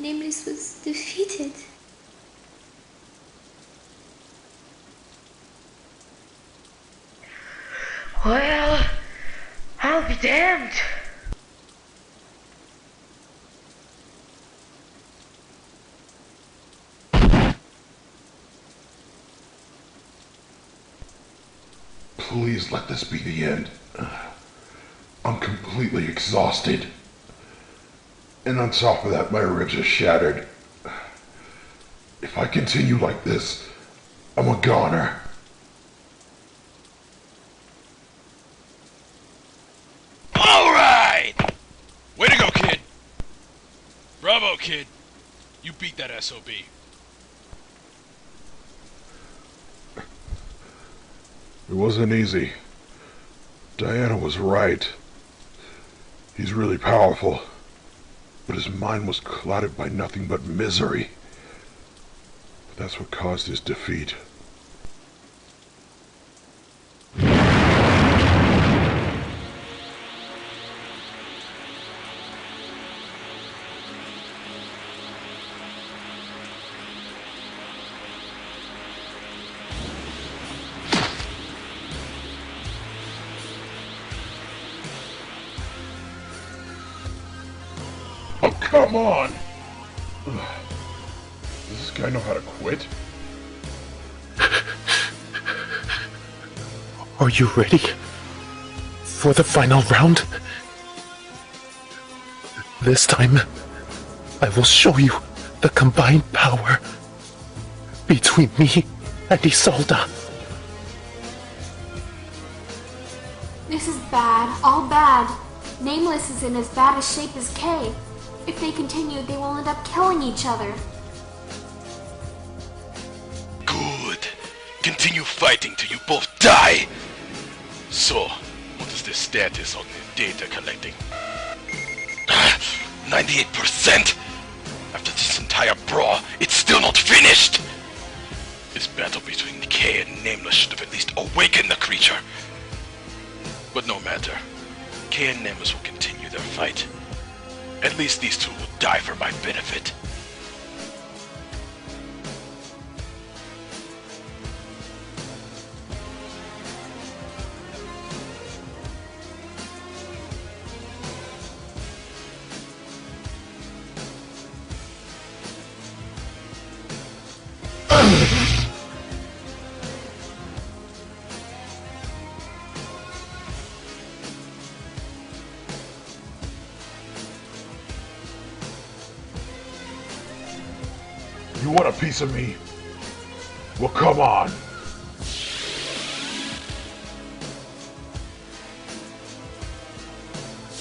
Nameless was defeated. Well, I'll be damned. Please let this be the end. I'm completely exhausted. And on top of that, my ribs are shattered. If I continue like this, I'm a goner. Alright! Way to go, kid! Bravo, kid! You beat that SOB. It wasn't easy. Diana was right. He's really powerful, but his mind was clouded by nothing but misery. That's what caused his defeat. Come on! Does this guy know how to quit? Are you ready for the final round? This time, I will show you the combined power between me and Isolde. This is bad, all bad. Nameless is in as bad a shape as K. If they continue, they will end up killing each other. Good. Continue fighting till you both die. So, what is the status on the data collecting? 98%? After this entire brawl, it's still not finished! This battle between K and Nameless should have at least awakened the creature. But no matter. K and Nameless will continue their fight. At least these two will die for my benefit. You want a piece of me? Well, come on.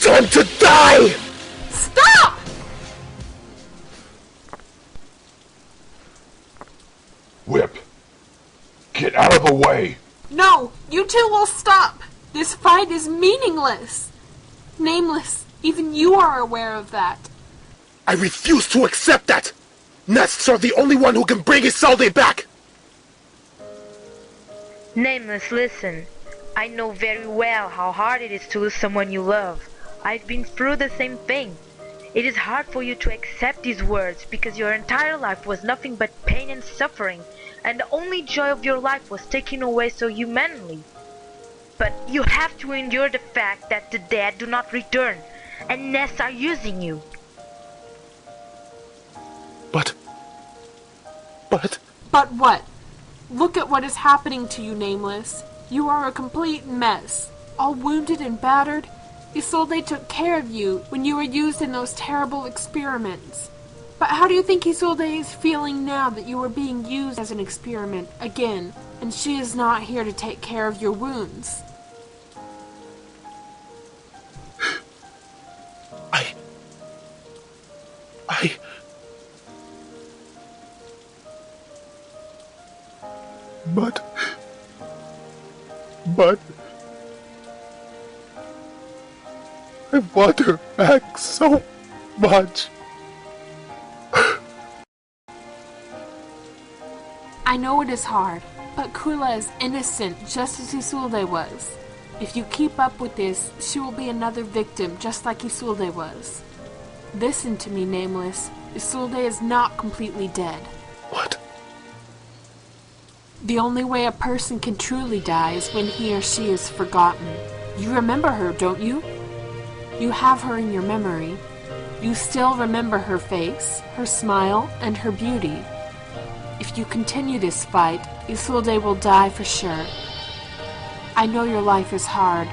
Time to die! Stop! Whip. Get out of the way. No, you two will stop. This fight is meaningless. Nameless, even you are aware of that. I refuse to accept that! Nests are the only one who can bring Isolde back! Nameless, listen. I know very well how hard it is to lose someone you love. I've been through the same thing. It is hard for you to accept these words because your entire life was nothing but pain and suffering, and the only joy of your life was taken away so humanly. But you have to endure the fact that the dead do not return, and nests are using you. But what? Look at what is happening to you, Nameless. You are a complete mess. All wounded and battered. Isolde took care of you when you were used in those terrible experiments. But how do you think Isolde is feeling now that you are being used as an experiment again, and she is not here to take care of your wounds? But I want her back so much. I know it is hard, but Kula is innocent just as Isolde was. If you keep up with this, she will be another victim just like Isolde was. Listen to me, Nameless. Isolde is not completely dead. What? The only way a person can truly die is when he or she is forgotten. You remember her, don't you? You have her in your memory. You still remember her face, her smile, and her beauty. If you continue this fight, Isolde will die for sure. I know your life is hard,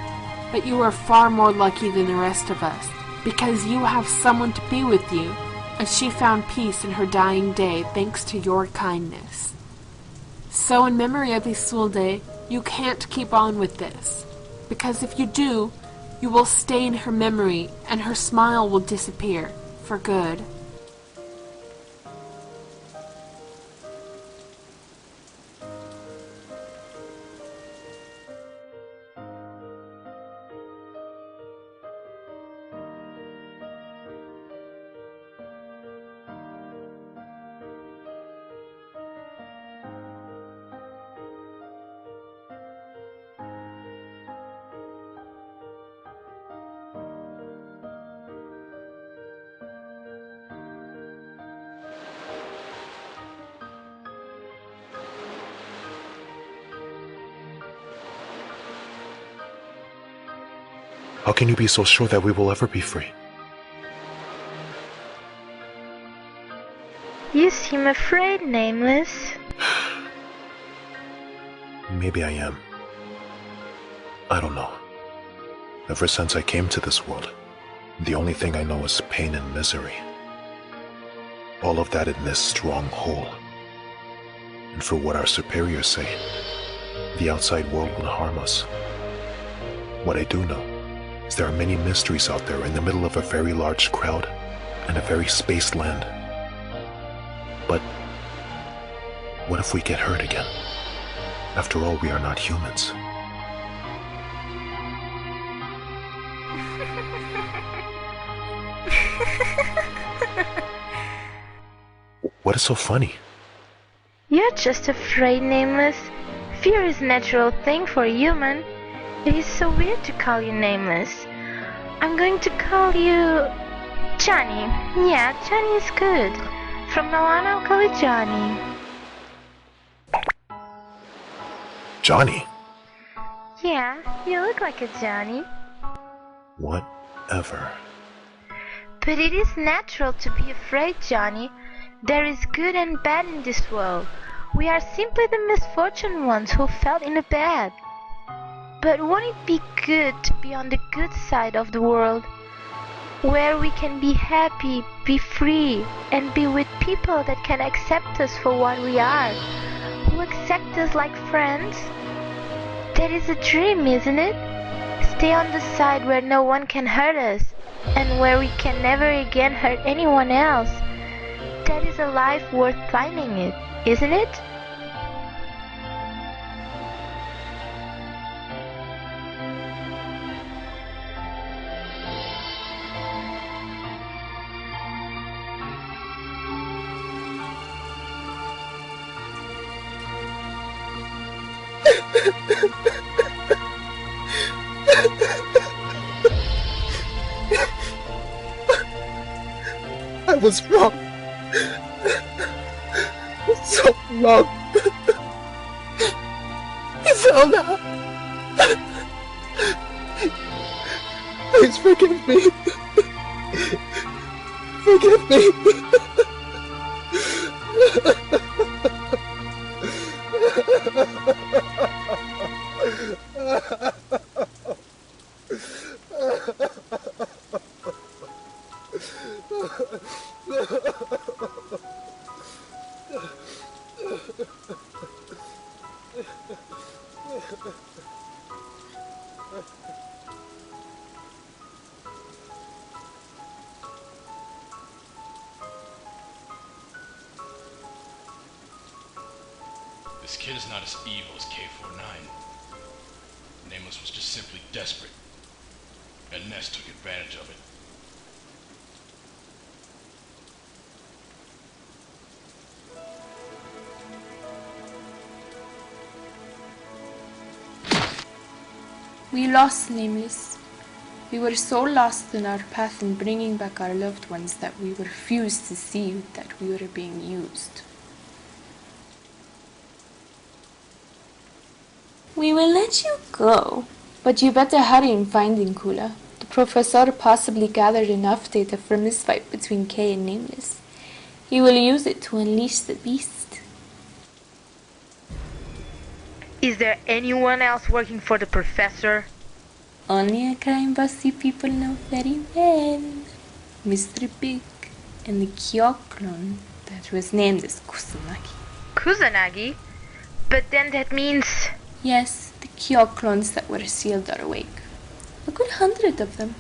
but you are far more lucky than the rest of us, because you have someone to be with you, and she found peace in her dying day thanks to your kindness. So in memory of Isolde, you can't keep on with this, because if you do, you will stain her memory and her smile will disappear, for good. How can you be so sure that we will ever be free? You seem afraid, Nameless. Maybe I am. I don't know. Ever since I came to this world, the only thing I know is pain and misery. All of that in this strong hole. And for what our superiors say, the outside world will harm us. What I do know is there are many mysteries out there in the middle of a very large crowd and a very spaced land. But what if we get hurt again? After all, we are not humans. What is so funny? You're just afraid, Nameless. Fear is a natural thing for a human. It is so weird to call you Nameless. I'm going to call you Johnny. Yeah, Johnny is good. From now on, I'll call you Johnny. Johnny? Yeah, you look like a Johnny. Whatever. But it is natural to be afraid, Johnny. There is good and bad in this world. We are simply the misfortunate ones who fell in a bed. But won't it be good to be on the good side of the world, where we can be happy, be free, and be with people that can accept us for what we are, who accept us like friends? That is a dream, isn't it? Stay on the side where no one can hurt us, and where we can never again hurt anyone else. That is a life worth finding it, isn't it? I was wrong. So wrong. Isolde! Please forgive me. Forgive me. This kid is not as evil as K-49. Nameless was just simply desperate, and Ness took advantage of it. We lost Nameless. We were so lost in our path in bringing back our loved ones that we refused to see that we were being used. We will let you go, but you better hurry in finding Kula. The professor possibly gathered enough data from this fight between K and Nameless. He will use it to unleash the beast. Is there anyone else working for the professor? Only a crime boss you people know very well. Mr.Big and the KOF that was named as Kusanagi. Kusanagi? But then that means... Yes, the KOF that were sealed are awake. A good 100 of them.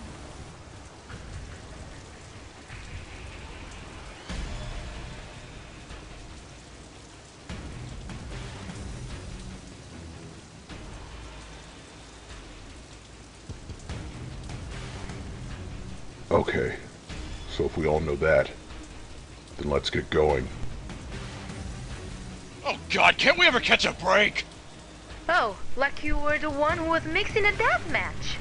Okay, so if we all know that, then let's get going. Oh god, can't we ever catch a break? Oh, like you were the one who was mixing a death match.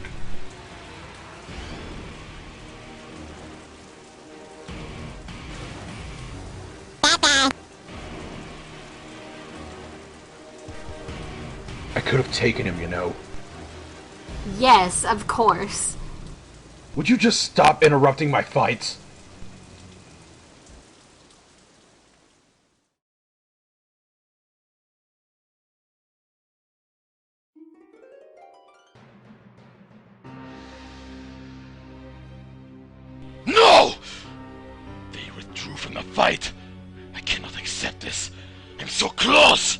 I could have taken him, you know. Yes, of course. Would you just stop interrupting my fights? No! They withdrew from the fight. I cannot accept this. I'm so close!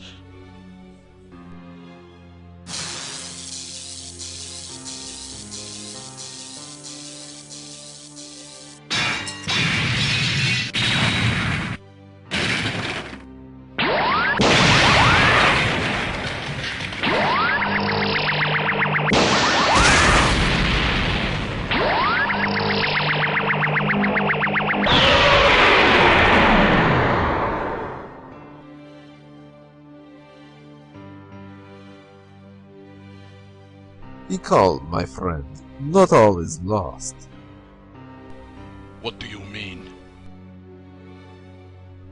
Be calm, my friend. Not all is lost. What do you mean?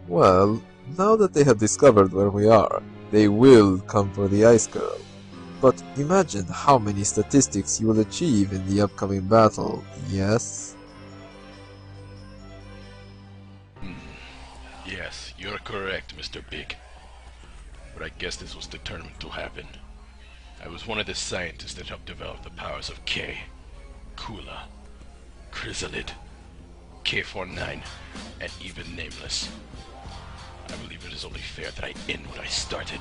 Well, now that they have discovered where we are, they will come for the Ice Girl. But imagine how many statistics you will achieve in the upcoming battle, yes? Yes, you're correct, Mr.Big. But I guess this was determined to happen. I was one of the scientists that helped develop the powers of K, Kula, Chrysalid, KOF R.O.N, and even Nameless. I believe it is only fair that I end what I started.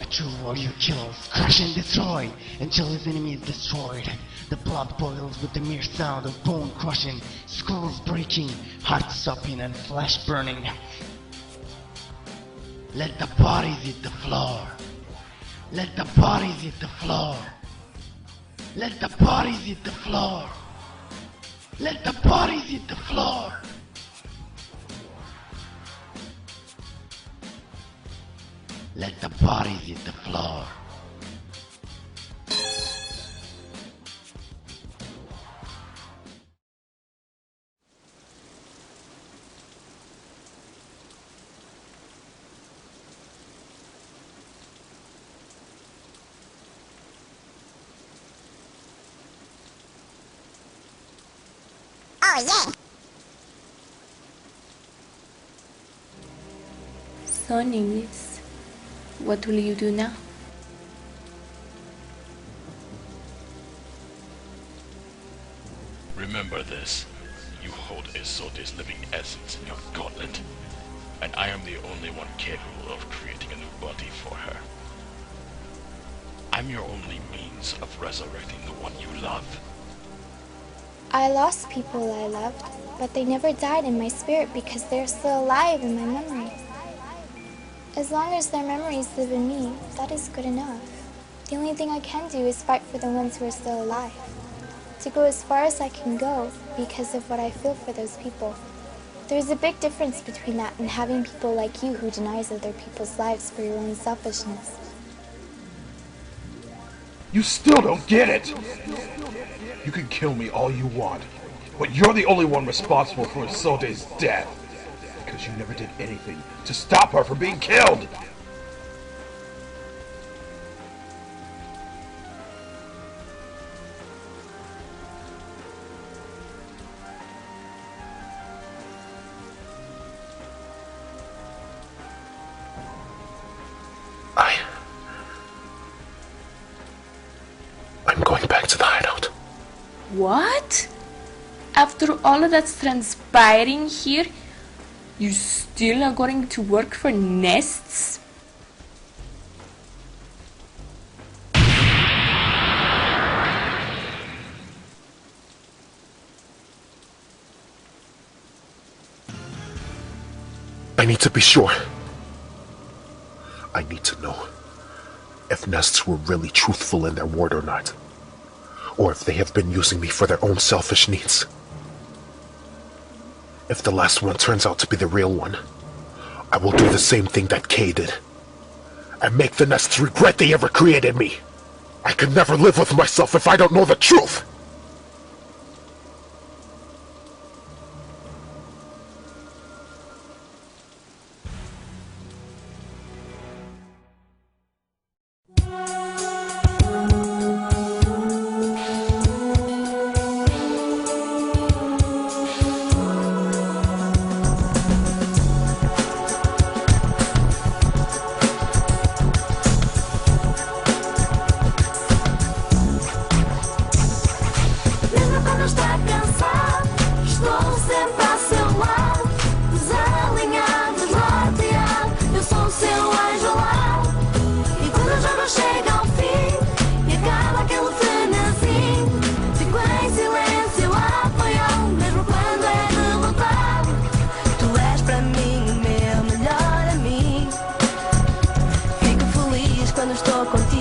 A true warrior kills, crush and destroy, until his enemy is destroyed. The blood boils with the mere sound of bone crushing, skulls breaking, hearts stopping and flesh burning. Let the bodies hit the floor. Let the bodies hit the floor. Let the bodies hit the floor. Let the bodies hit the floor. Let the bodies hit the floor. Oh yeah! So, Nameless, what will you do now? Remember this. You hold Isolde's living essence in your gauntlet, and I am the only one capable of creating a new body for her. I'm your only means of resurrecting the one you love. I lost people I loved, but they never died in my spirit because they're still alive in my memory. As long as their memories live in me, that is good enough. The only thing I can do is fight for the ones who are still alive. To go as far as I can go because of what I feel for those people. There's a big difference between that and having people like you who denies other people's lives for your own selfishness. You still don't get it! You can kill me all you want, but you're the only one responsible for Isolde's death. Because you never did anything to stop her from being killed! I'm going back to the hideout. What? After all of that's transpiring here, you still are going to work for nests? I need to be sure. I need to know if nests were really truthful in their word or not. Or if they have been using me for their own selfish needs. If the last one turns out to be the real one, I will do the same thing that Kay did. And make the nests regret they ever created me. I can never live with myself if I don't know the truth! Estou contigo.